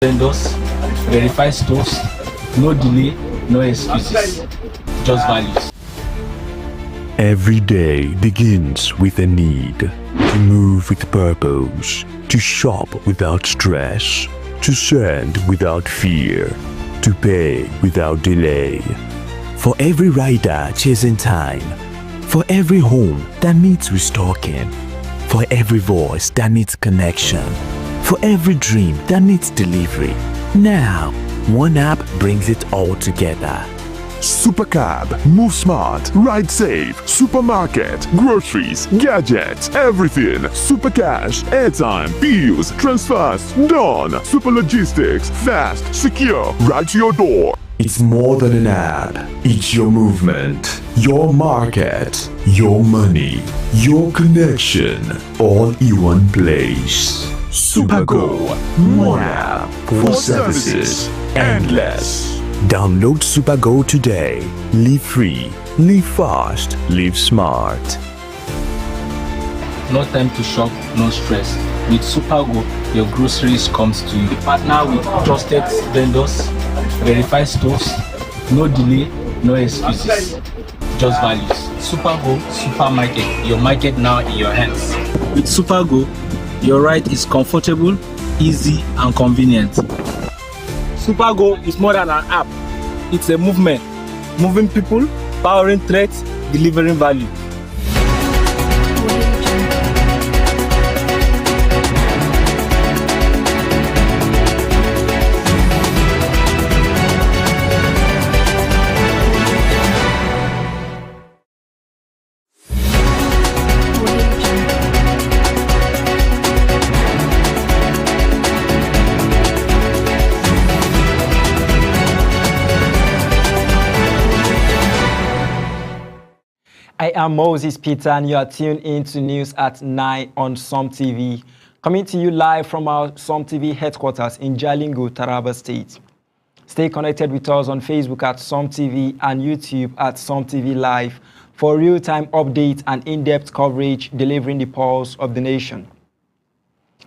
vendors, verify stores, no delay, no excuses, just values. Every day begins with a need to move with purpose, to shop without stress, to send without fear, to pay without delay. For every rider chasing time, for every home that needs restocking, for every voice that needs connection, for every dream that needs delivery. Now, one app brings it all together. Supercab, move smart, ride safe, supermarket, groceries, gadgets, everything. Supercash, airtime, bills, transfers, done. Super logistics, fast, secure, right to your door. It's more than an app. It's your movement, your market, your money, your connection, all in one place. Supergo, one app for services endless. Download Supergo today. Live free, live fast, live smart. No time to shop, no stress. With Supergo, your groceries comes to you. Partner with trusted vendors, verify stores, no delay, no excuses, just values. Supergo Supermarket, your market now in your hands. With Supergo, your ride is comfortable, easy and convenient. Supergo is more than an app. It's a movement, moving people, powering threats, delivering value. I am Moses Peter and you are tuned in to News at 9 on Som TV. Coming to you live from our Som TV headquarters in Jalingo, Taraba State. Stay connected with us on Facebook at Som TV and YouTube at Som TV Live for real-time updates and in-depth coverage delivering the pulse of the nation.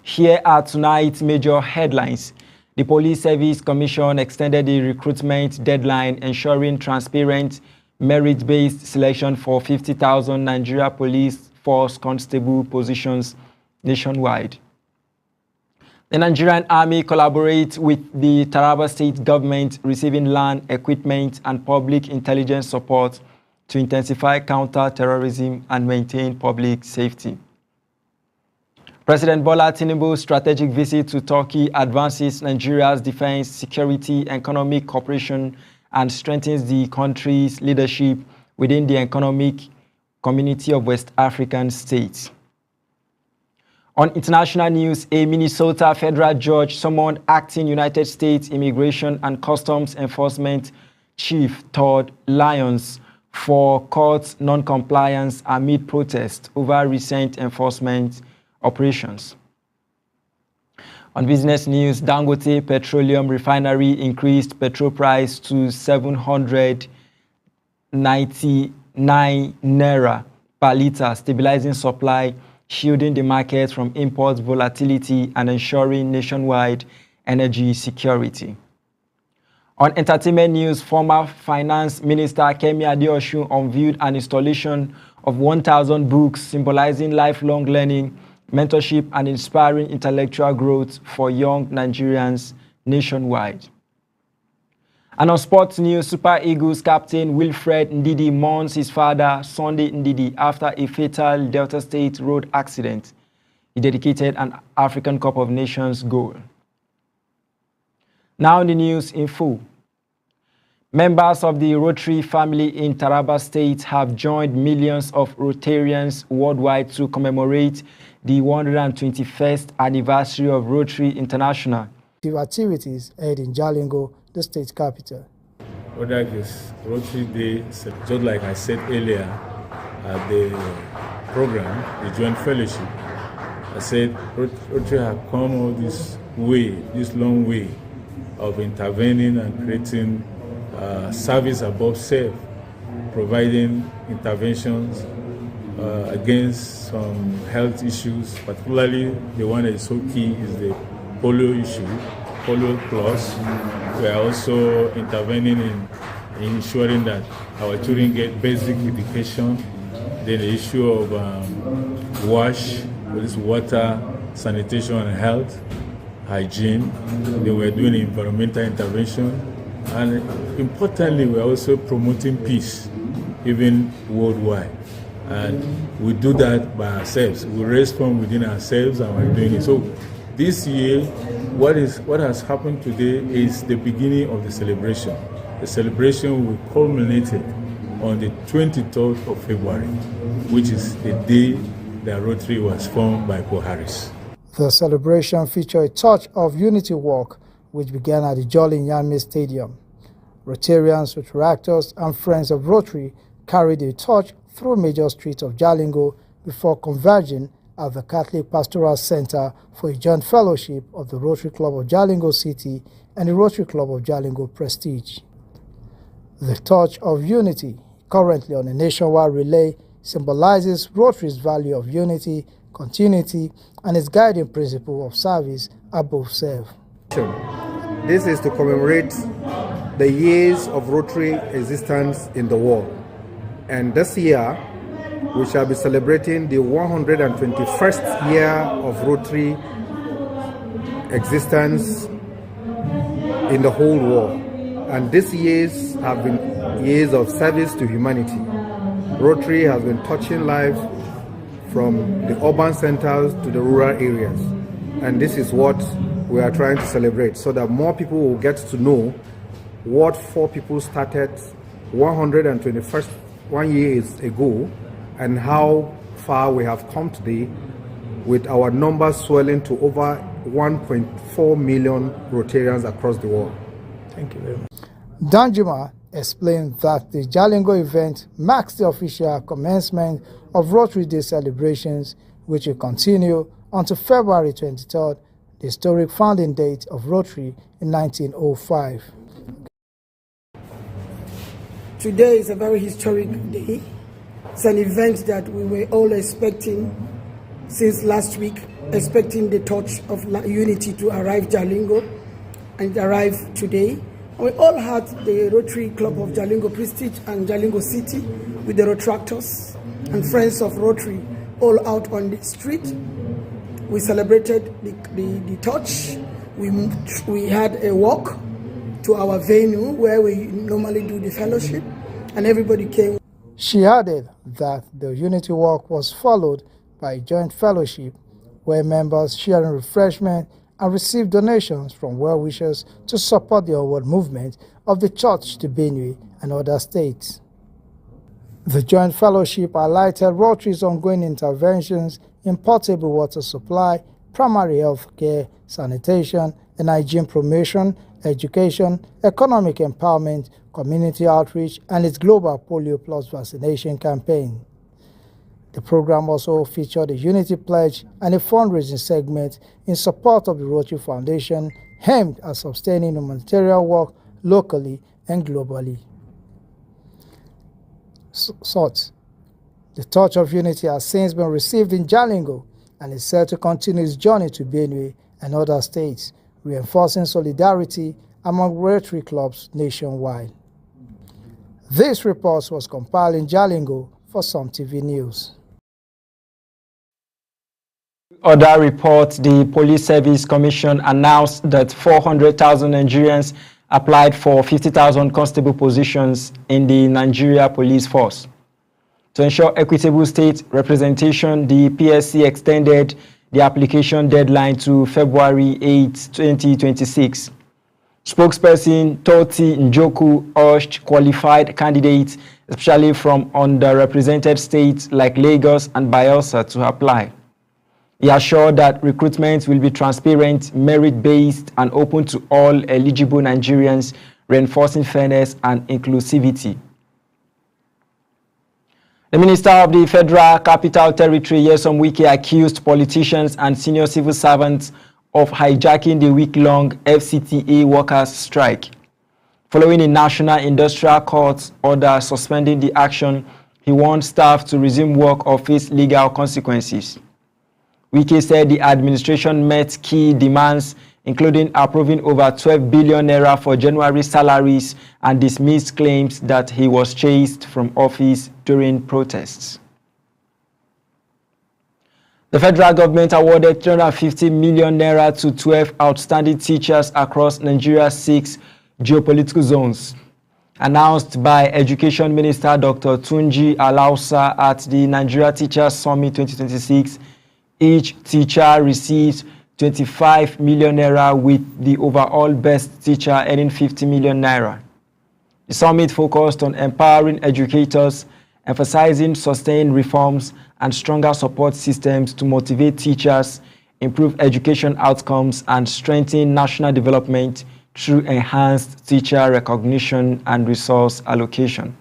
Here are tonight's major headlines. The Police Service Commission extended the recruitment deadline, ensuring transparent merit-based selection for 50,000 Nigeria Police Force Constable positions nationwide. The Nigerian Army collaborates with the Taraba State government, receiving land, equipment, and public intelligence support to intensify counter-terrorism and maintain public safety. President Bola Tinubu's strategic visit to Turkey advances Nigeria's defense, security, economic cooperation, and strengthens the country's leadership within the economic community of West African states. On international news, a Minnesota federal judge summoned acting United States Immigration and Customs Enforcement Chief Todd Lyons for court non-compliance amid protests over recent enforcement operations. On business news, Dangote Petroleum Refinery increased petrol price to 799 naira per litre, stabilizing supply, shielding the market from import volatility, and ensuring nationwide energy security. On entertainment news, former Finance Minister Kemi Adeosun unveiled an installation of 1,000 books symbolizing lifelong learning, mentorship, and inspiring intellectual growth for young Nigerians nationwide. And on sports news, Super Eagles captain Wilfred Ndidi mourns his father, Sunday Ndidi, after a fatal Delta State road accident. He dedicated an African Cup of Nations goal. Now the news in full. Members of the Rotary family in Taraba State have joined millions of Rotarians worldwide to commemorate the 121st anniversary of Rotary International. The activities held in Jalingo, the state capital. Rotary Day, just like I said earlier at the program, the Joint Fellowship, I said Rotary have come all this way, this long way of intervening and creating service above self, providing interventions against some health issues, particularly the one that is so key is the polio issue. Polio Plus. We are also intervening in ensuring that our children get basic education. Then the issue of WASH, which is water, sanitation and health, hygiene. Then we're doing environmental intervention. And importantly, we're also promoting peace, even worldwide. And we do that by ourselves. We raise funds within ourselves and we're doing it. So this year, what has happened today is the beginning of the celebration. The celebration will culminate on the 23rd of February, which is the day that Rotary was formed by Paul Harris. The celebration featured a touch of unity walk, which began at the Jolly Nyame Stadium. Rotarians, Rotaractors, and friends of Rotary carried a torch through major streets of Jalingo before converging at the Catholic Pastoral Center for a joint fellowship of the Rotary Club of Jalingo City and the Rotary Club of Jalingo Prestige. The torch of unity, currently on a nationwide relay, symbolizes Rotary's value of unity, continuity, and its guiding principle of service above self. This is to commemorate the years of Rotary existence in the world. And this year, we shall be celebrating the 121st year of Rotary existence in the whole world. And these years have been years of service to humanity. Rotary has been touching lives from the urban centers to the rural areas. And this is what we are trying to celebrate, so that more people will get to know what four people started 1 year ago and how far we have come today, with our numbers swelling to over 1.4 million Rotarians across the world. Thank you very much. Danjuma explained that the Jalingo event marks the official commencement of Rotary Day celebrations, which will continue until February 23rd, the historic founding date of Rotary in 1905. Today is a very historic day. It's an event that we were all expecting since last week, expecting the touch of unity to arrive Jalingo, and arrive today. We all had the Rotary Club of Jalingo Prestige and Jalingo City with the Rotaractors and friends of Rotary all out on the street. We celebrated the touch. We had a walk to our venue where we normally do the fellowship, and everybody came. She added that the unity walk was followed by a joint fellowship where members shared refreshment and received donations from well-wishers to support the onward movement of the church to Benue and other states. The joint fellowship highlighted Rotary's ongoing interventions in portable water supply, primary health care, sanitation and hygiene promotion, education, economic empowerment, community outreach, and its global Polio Plus vaccination campaign. The program also featured a unity pledge and a fundraising segment in support of the Rotary Foundation, aimed at sustaining humanitarian work locally and globally. The torch of unity has since been received in Jalingo and is set to continue its journey to Benue and other states, reinforcing solidarity among Rotary clubs nationwide. This report was compiled in Jalingo for Some TV News. Other reports, the Police Service Commission announced that 400,000 Nigerians applied for 50,000 constable positions in the Nigeria Police Force. To ensure equitable state representation, the PSC extended the application deadline to February 8, 2026. Spokesperson Toti Njoku urged qualified candidates, especially from underrepresented states like Lagos and Bayelsa, to apply. He assured that recruitment will be transparent, merit-based, and open to all eligible Nigerians, reinforcing fairness and inclusivity. The Minister of the Federal Capital Territory, Nyesom Wike, accused politicians and senior civil servants of hijacking the week-long FCTA workers' strike. Following a National Industrial Court order suspending the action, he warned staff to resume work or face legal consequences. Wike said the administration met key demands, including approving over 12 billion naira for January salaries and dismissed claims that he was chased from office during protests. The federal government awarded 350 million naira to 12 outstanding teachers across Nigeria's 6 geopolitical zones. Announced by Education Minister Dr. Tunji Alausa at the Nigeria Teachers Summit 2026, each teacher received 25 million naira, with the overall best teacher earning 50 million naira. The summit focused on empowering educators, emphasizing sustained reforms and stronger support systems to motivate teachers, improve education outcomes, and strengthen national development through enhanced teacher recognition and resource allocation.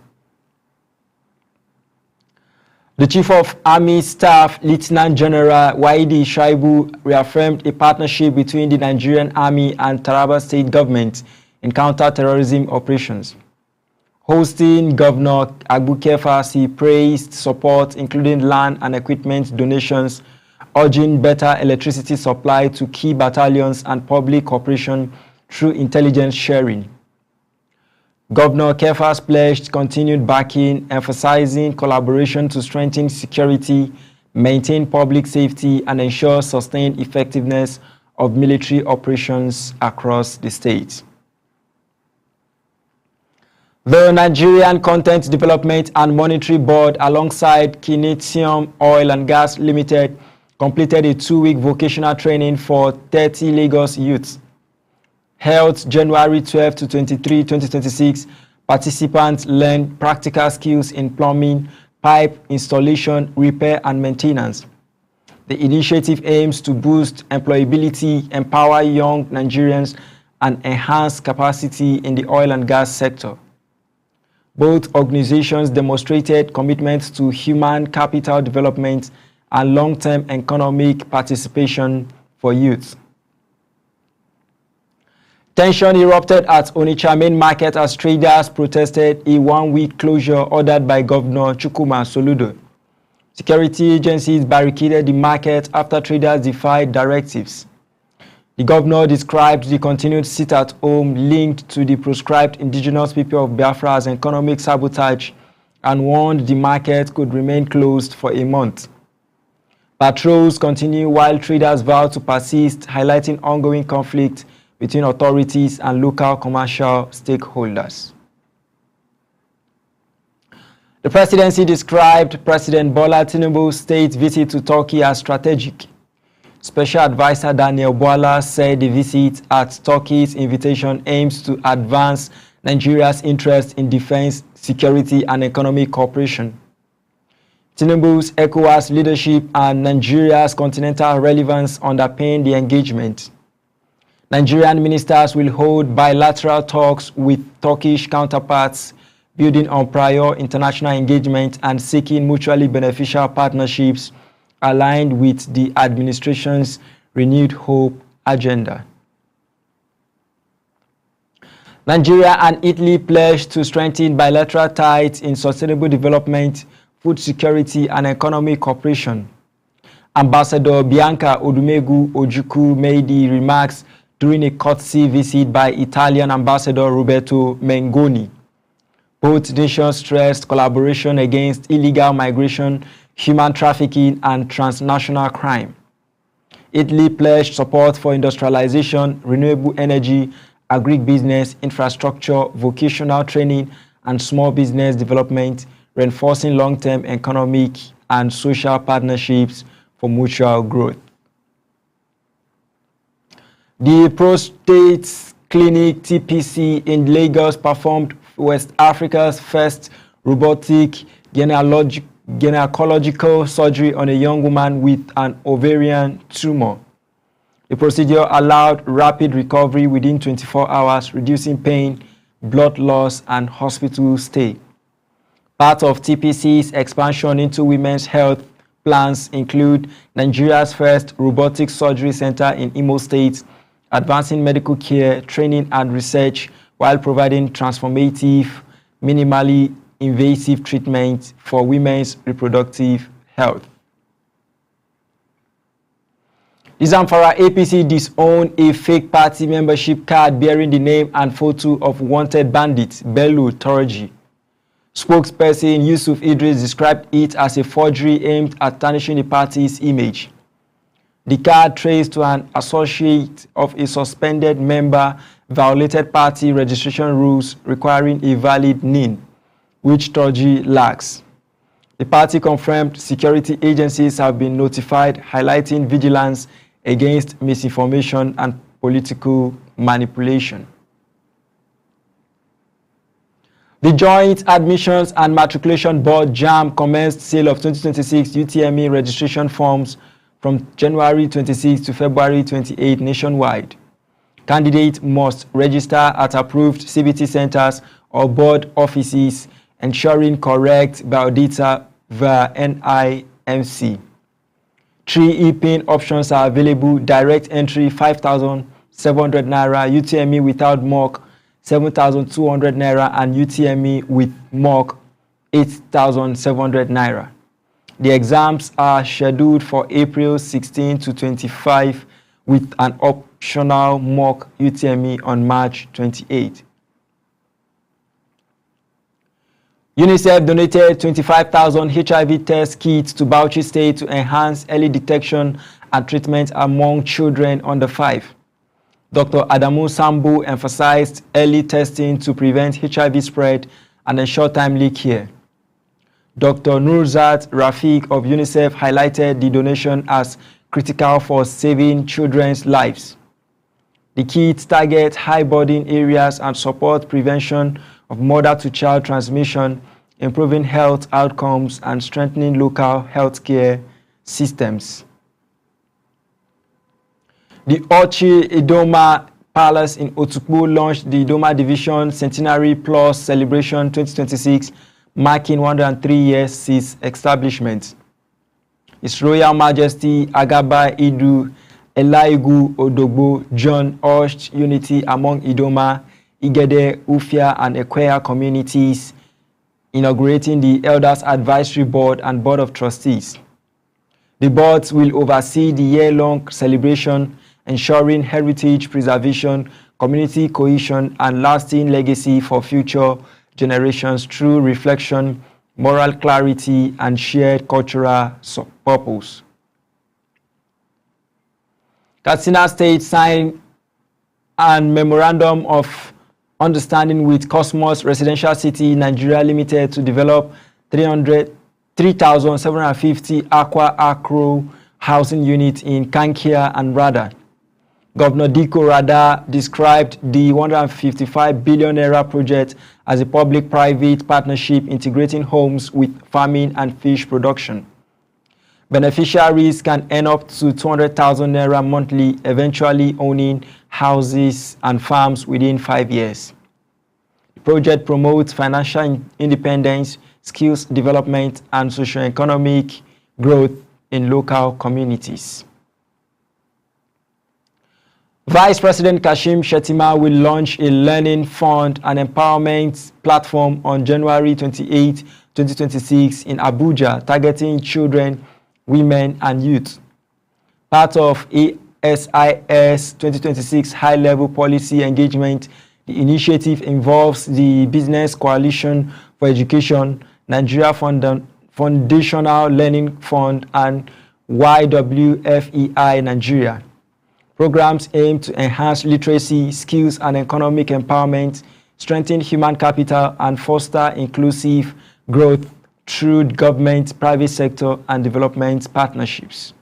The Chief of Army Staff, Lieutenant General Waidi Shaibu, reaffirmed a partnership between the Nigerian Army and Taraba State government in counter-terrorism operations. Hosting Governor Agbuke Fas, he praised support, including land and equipment donations, urging better electricity supply to key battalions and public cooperation through intelligence sharing. Governor Kefas pledged continued backing, emphasizing collaboration to strengthen security, maintain public safety, and ensure sustained effectiveness of military operations across the state. The Nigerian Content Development and Monetary Board, alongside Kinetium Oil and Gas Limited, completed a 2-week vocational training for 30 Lagos youths. Held January 12 to 23, 2026, participants learned practical skills in plumbing, pipe installation, repair, and maintenance. The initiative aims to boost employability, empower young Nigerians, and enhance capacity in the oil and gas sector. Both organizations demonstrated commitment to human capital development and long-term economic participation for youth. Tension erupted at Onitsha main market as traders protested a 1-week closure ordered by Governor Chukwuma Soludo. Security agencies barricaded the market after traders defied directives. The governor described the continued sit-at-home linked to the proscribed indigenous people of Biafra as economic sabotage and warned the market could remain closed for a month. Patrols continue while traders vow to persist, highlighting ongoing conflict between authorities and local commercial stakeholders. The presidency described President Bola Tinubu's state visit to Turkey as strategic. Special Advisor Daniel Bwala said the visit at Turkey's invitation aims to advance Nigeria's interest in defense, security, and economic cooperation. Tinubu's ECOWAS leadership and Nigeria's continental relevance underpin the engagement. Nigerian ministers will hold bilateral talks with Turkish counterparts, building on prior international engagement and seeking mutually beneficial partnerships aligned with the administration's renewed hope agenda. Nigeria and Italy pledged to strengthen bilateral ties in sustainable development, food security, and economic cooperation. Ambassador Bianca Odumegu Ojukwu made the remarks during a courtesy visit by Italian Ambassador Roberto Mengoni. Both nations stressed collaboration against illegal migration, human trafficking, and transnational crime. Italy pledged support for industrialization, renewable energy, agribusiness, infrastructure, vocational training, and small business development, reinforcing long-term economic and social partnerships for mutual growth. The Prostate Clinic TPC in Lagos performed West Africa's first robotic gynecological surgery on a young woman with an ovarian tumor. The procedure allowed rapid recovery within 24 hours, reducing pain, blood loss, and hospital stay. Part of TPC's expansion into women's health plans include Nigeria's first robotic surgery center in Imo State, advancing medical care, training, and research while providing transformative, minimally invasive treatment for women's reproductive health. The Zamfara APC disowned a fake party membership card bearing the name and photo of wanted bandit Bello Turji. Spokesperson Yusuf Idris described it as a forgery aimed at tarnishing the party's image. The card traced to an associate of a suspended member violated party registration rules requiring a valid NIN, which Turji lacks. The party confirmed security agencies have been notified, highlighting vigilance against misinformation and political manipulation. The Joint Admissions and Matriculation Board (JAMB) commenced sale of 2026 UTME registration forms from January 26 to February 28 nationwide. Candidates must register at approved CBT centers or board offices, ensuring correct biodata via NIMC. 3 e-pin options are available: direct entry 5,700 naira, UTME without mock 7,200 naira, and UTME with mock 8,700 naira. The exams are scheduled for April 16 to 25 with an optional mock UTME on March 28. UNICEF donated 25,000 HIV test kits to Bauchi State to enhance early detection and treatment among children under 5. Dr. Adamu Sambu emphasized early testing to prevent HIV spread and ensure timely care. Dr. Nurzat Rafiq of UNICEF highlighted the donation as critical for saving children's lives. The kits target high burden areas and support prevention of mother-to-child transmission, improving health outcomes and strengthening local healthcare systems. The Ochi Idoma Palace in Otukpo launched the Idoma Division Centenary Plus Celebration 2026, marking 103 years since establishment. His Royal Majesty Agaba Idu Elaigu Odogbo John urged unity among Idoma, Igede, Ufia, and Ekwea communities, inaugurating the Elders Advisory Board and Board of Trustees. The boards will oversee the year-long celebration, ensuring heritage preservation, community cohesion, and lasting legacy for future generations through reflection, moral clarity, and shared cultural purpose. Katsina State signed a memorandum of understanding with Cosmos Residential City Nigeria Limited to develop 3,750 Aqua Acro housing units in Kankia and Rada. Governor Diko Rada described the 155 billion naira project as a public-private partnership integrating homes with farming and fish production. Beneficiaries can earn up to 200,000 naira monthly, eventually owning houses and farms within 5 years. The project promotes financial independence, skills development, and socio-economic growth in local communities. Vice President Kashim Shettima will launch a learning fund and empowerment platform on January 28, 2026 in Abuja, targeting children, women, and youth. Part of ASIS 2026 high-level policy engagement, the initiative involves the Business Coalition for Education, Nigeria Foundational Learning Fund, and YWFEI Nigeria. Programs aim to enhance literacy, skills, and economic empowerment, strengthen human capital, and foster inclusive growth through government, private sector, and development partnerships.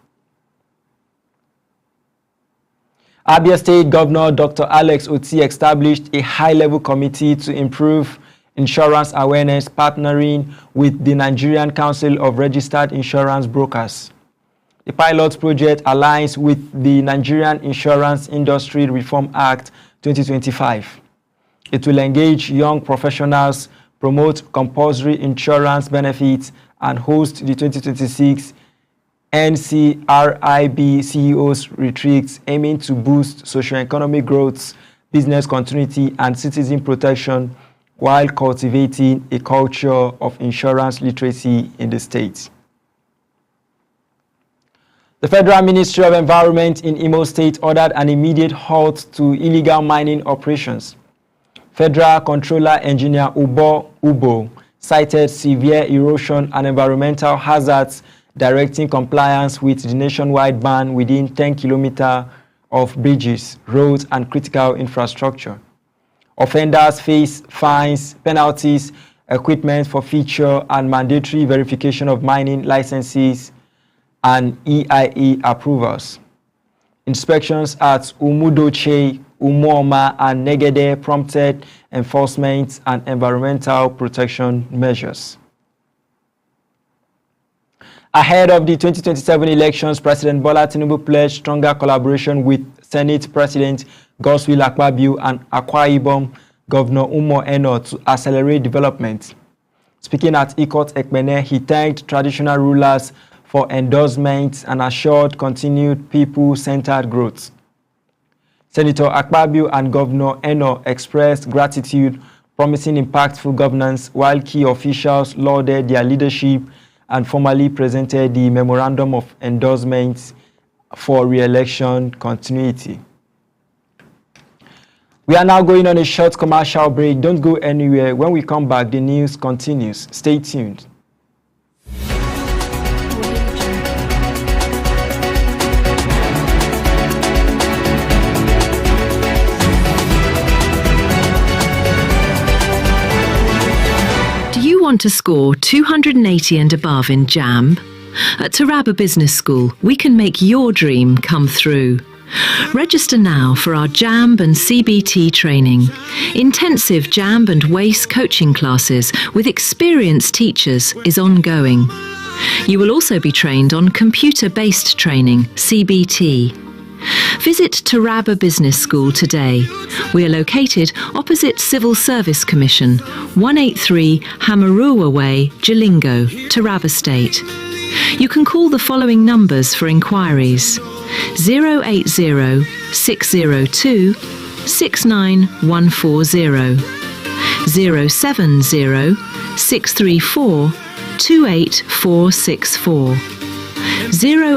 Abia State Governor Dr. Alex Oti established a high-level committee to improve insurance awareness, partnering with the Nigerian Council of Registered Insurance Brokers. The pilot project aligns with the Nigerian Insurance Industry Reform Act 2025. It will engage young professionals, promote compulsory insurance benefits, and host the 2026 NCRIB CEOs retreats aiming to boost socio-economic growth, business continuity, and citizen protection while cultivating a culture of insurance literacy in the state. The Federal Ministry of Environment in Imo State ordered an immediate halt to illegal mining operations. Federal Controller Engineer Ubo cited severe erosion and environmental hazards, directing compliance with the nationwide ban within 10 kilometers of bridges, roads, and critical infrastructure. Offenders face fines, penalties, equipment forfeiture, and mandatory verification of mining licenses and EIA approvals. Inspections at Umudoche, Umuoma, and Negede prompted enforcement and environmental protection measures. Ahead of the 2027 elections, President Bola Tinubu pledged stronger collaboration with Senate President Godswill Akpabio and Akwa Ibom Governor Umo Eno to accelerate development. Speaking at Ikot Ekpene, he thanked traditional rulers for endorsements and assured continued people-centered growth. Senator Akpabio and Governor Eno expressed gratitude, promising impactful governance, while key officials lauded their leadership and formally presented the memorandum of endorsements for re-election continuity. We are now going on a short commercial break. Don't go anywhere. When we come back, the news continues. Stay tuned. Do you want to score 280 and above in JAMB? At Taraba Business School, we can make your dream come through. Register now for our JAMB and CBT training. Intensive JAMB and WACE coaching classes with experienced teachers is ongoing. You will also be trained on computer-based training, CBT. Visit Taraba Business School today. We are located opposite Civil Service Commission, 183 Hamarua Way, Jalingo, Taraba State. You can call the following numbers for inquiries: 080 602 69140, 070 634 28464,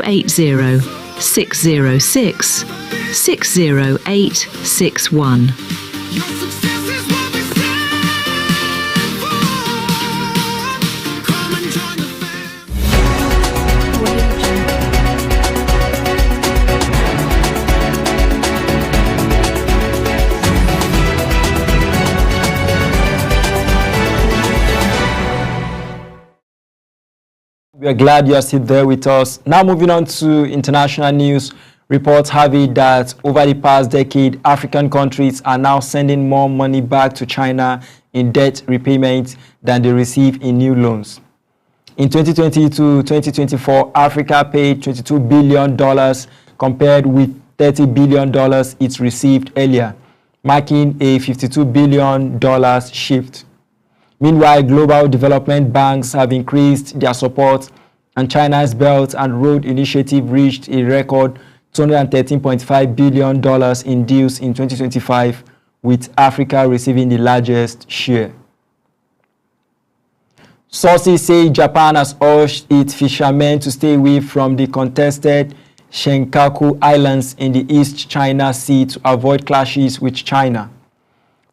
080 606 60861. We are glad you are still there with us. Now moving on to international news. Reports have it that over the past decade, African countries are now sending more money back to China in debt repayment than they receive in new loans. In 2020 to 2024, Africa paid $22 billion compared with $30 billion it received earlier, marking a $52 billion shift. Meanwhile, global development banks have increased their support, and China's Belt and Road Initiative reached a record $213.5 billion in deals in 2025, with Africa receiving the largest share. Sources say Japan has urged its fishermen to stay away from the contested Senkaku Islands in the East China Sea to avoid clashes with China.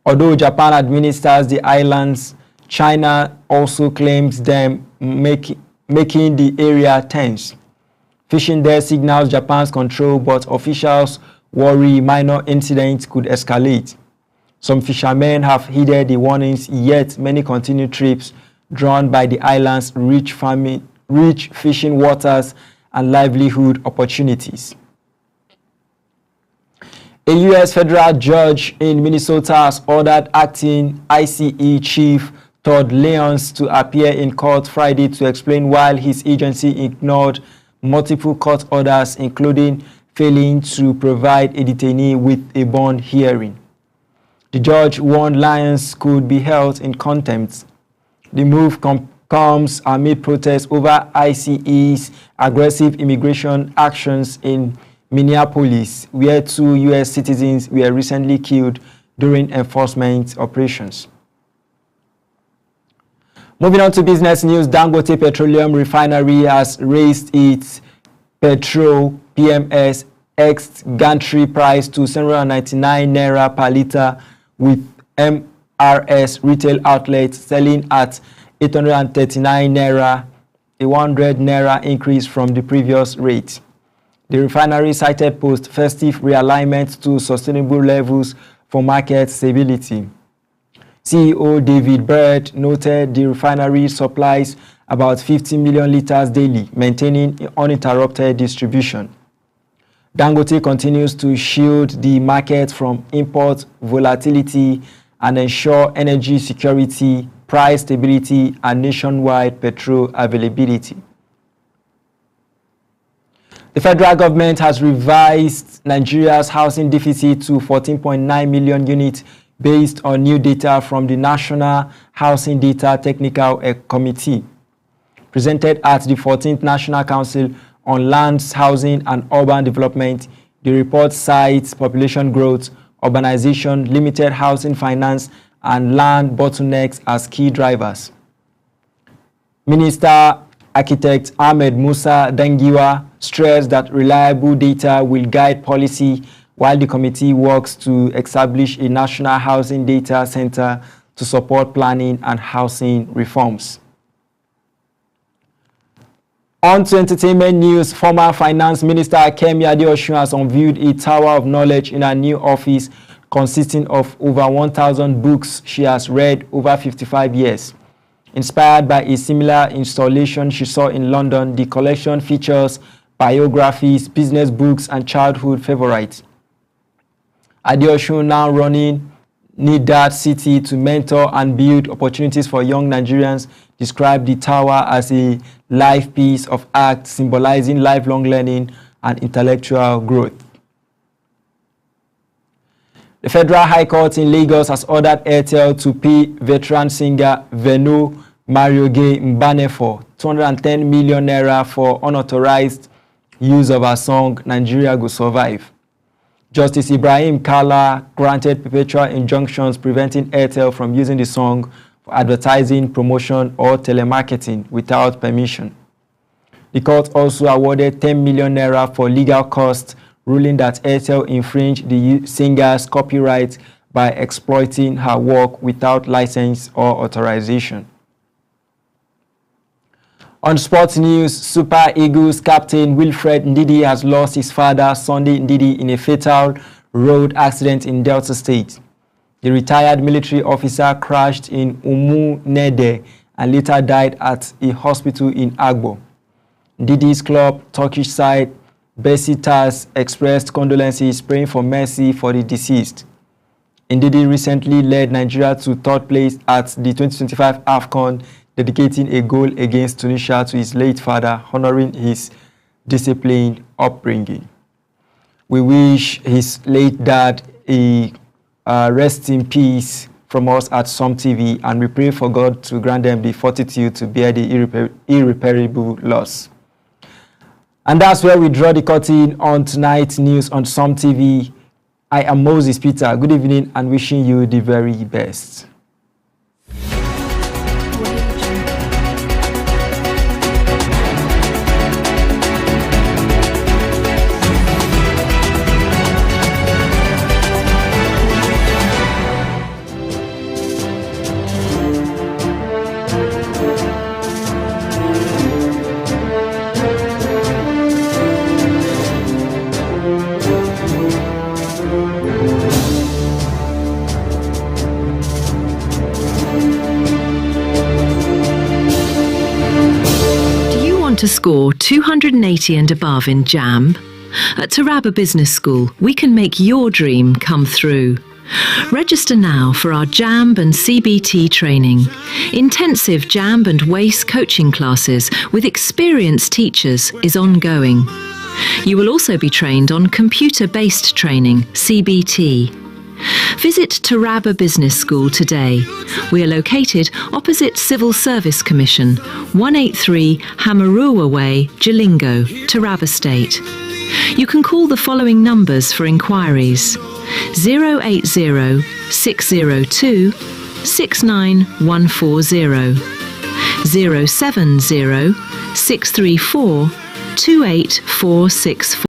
Although Japan administers the islands, China also claims them, making the area tense. Fishing there signals Japan's control, but officials worry minor incidents could escalate. Some fishermen have heeded the warnings, yet many continue trips drawn by the island's rich fishing waters and livelihood opportunities. A U.S. federal judge in Minnesota has ordered acting ICE chief Todd Lyons to appear in court Friday to explain why his agency ignored multiple court orders, including failing to provide a detainee with a bond hearing. The judge warned Lyons could be held in contempt. The move comes amid protests over ICE's aggressive immigration actions in Minneapolis, where 2 U.S. citizens were recently killed during enforcement operations. Moving on to business news, Dangote Petroleum Refinery has raised its petrol PMS ex-gantry price to 799 naira per litre, with MRS retail outlets selling at 839 naira, a 100 naira increase from the previous rate. The refinery cited post-festive realignment to sustainable levels for market stability. CEO David Bird noted the refinery supplies about 50 million litres daily, maintaining uninterrupted distribution. Dangote continues to shield the market from import volatility and ensure energy security, price stability, and nationwide petrol availability. The federal government has revised Nigeria's housing deficit to 14.9 million units based on new data from the National Housing Data Technical Committee. Presented at the 14th National Council on Lands, Housing and Urban Development, the report cites population growth, urbanization, limited housing finance, and land bottlenecks as key drivers. Minister Architect Ahmed Musa Dangiwa stressed that reliable data will guide policy while the committee works to establish a national housing data center to support planning and housing reforms. On to entertainment news, former Finance Minister Kemi Adeosun has unveiled a tower of knowledge in her new office consisting of over 1,000 books she has read over 55 years. Inspired by a similar installation she saw in London, the collection features biographies, business books, and childhood favorites. Adeosun, now running Need That City to mentor and build opportunities for young Nigerians, described the tower as a life piece of art symbolizing lifelong learning and intellectual growth. The Federal High Court in Lagos has ordered Airtel to pay veteran singer Veno Marioge Mbane for 210 million naira for unauthorized use of her song Nigeria Go Survive. Justice Ibrahim Kala granted perpetual injunctions preventing Airtel from using the song for advertising, promotion, or telemarketing without permission. The court also awarded 10 million naira for legal costs, ruling that Airtel infringed the singer's copyright by exploiting her work without license or authorization. On sports news, Super Eagles captain Wilfred Ndidi has lost his father, Sunday Ndidi, in a fatal road accident in Delta State. The retired military officer crashed in Umu-Nede and later died at a hospital in Agbo. Ndidi's club, Turkish side, Besiktas, expressed condolences, praying for mercy for the deceased. Ndidi recently led Nigeria to third place at the 2025 AFCON, dedicating a goal against Tunisia to his late father, honoring his disciplined upbringing. We wish his late dad a rest in peace from us at Som TV, and we pray for God to grant them the fortitude to bear the irreparable loss. And that's where we draw the curtain on tonight's news on Som TV. I am Moses Peter. Good evening and wishing you the very best. To score 280 and above in JAMB? At Taraba Business School, we can make your dream come through. Register now for our JAMB and CBT training. Intensive JAMB and WACE coaching classes with experienced teachers is ongoing. You will also be trained on computer-based training, CBT. Visit Taraba Business School today. We are located opposite Civil Service Commission, 183 Hamarua Way, Jalingo, Taraba State. You can call the following numbers for inquiries: 080 602 69140, 070 634 28464.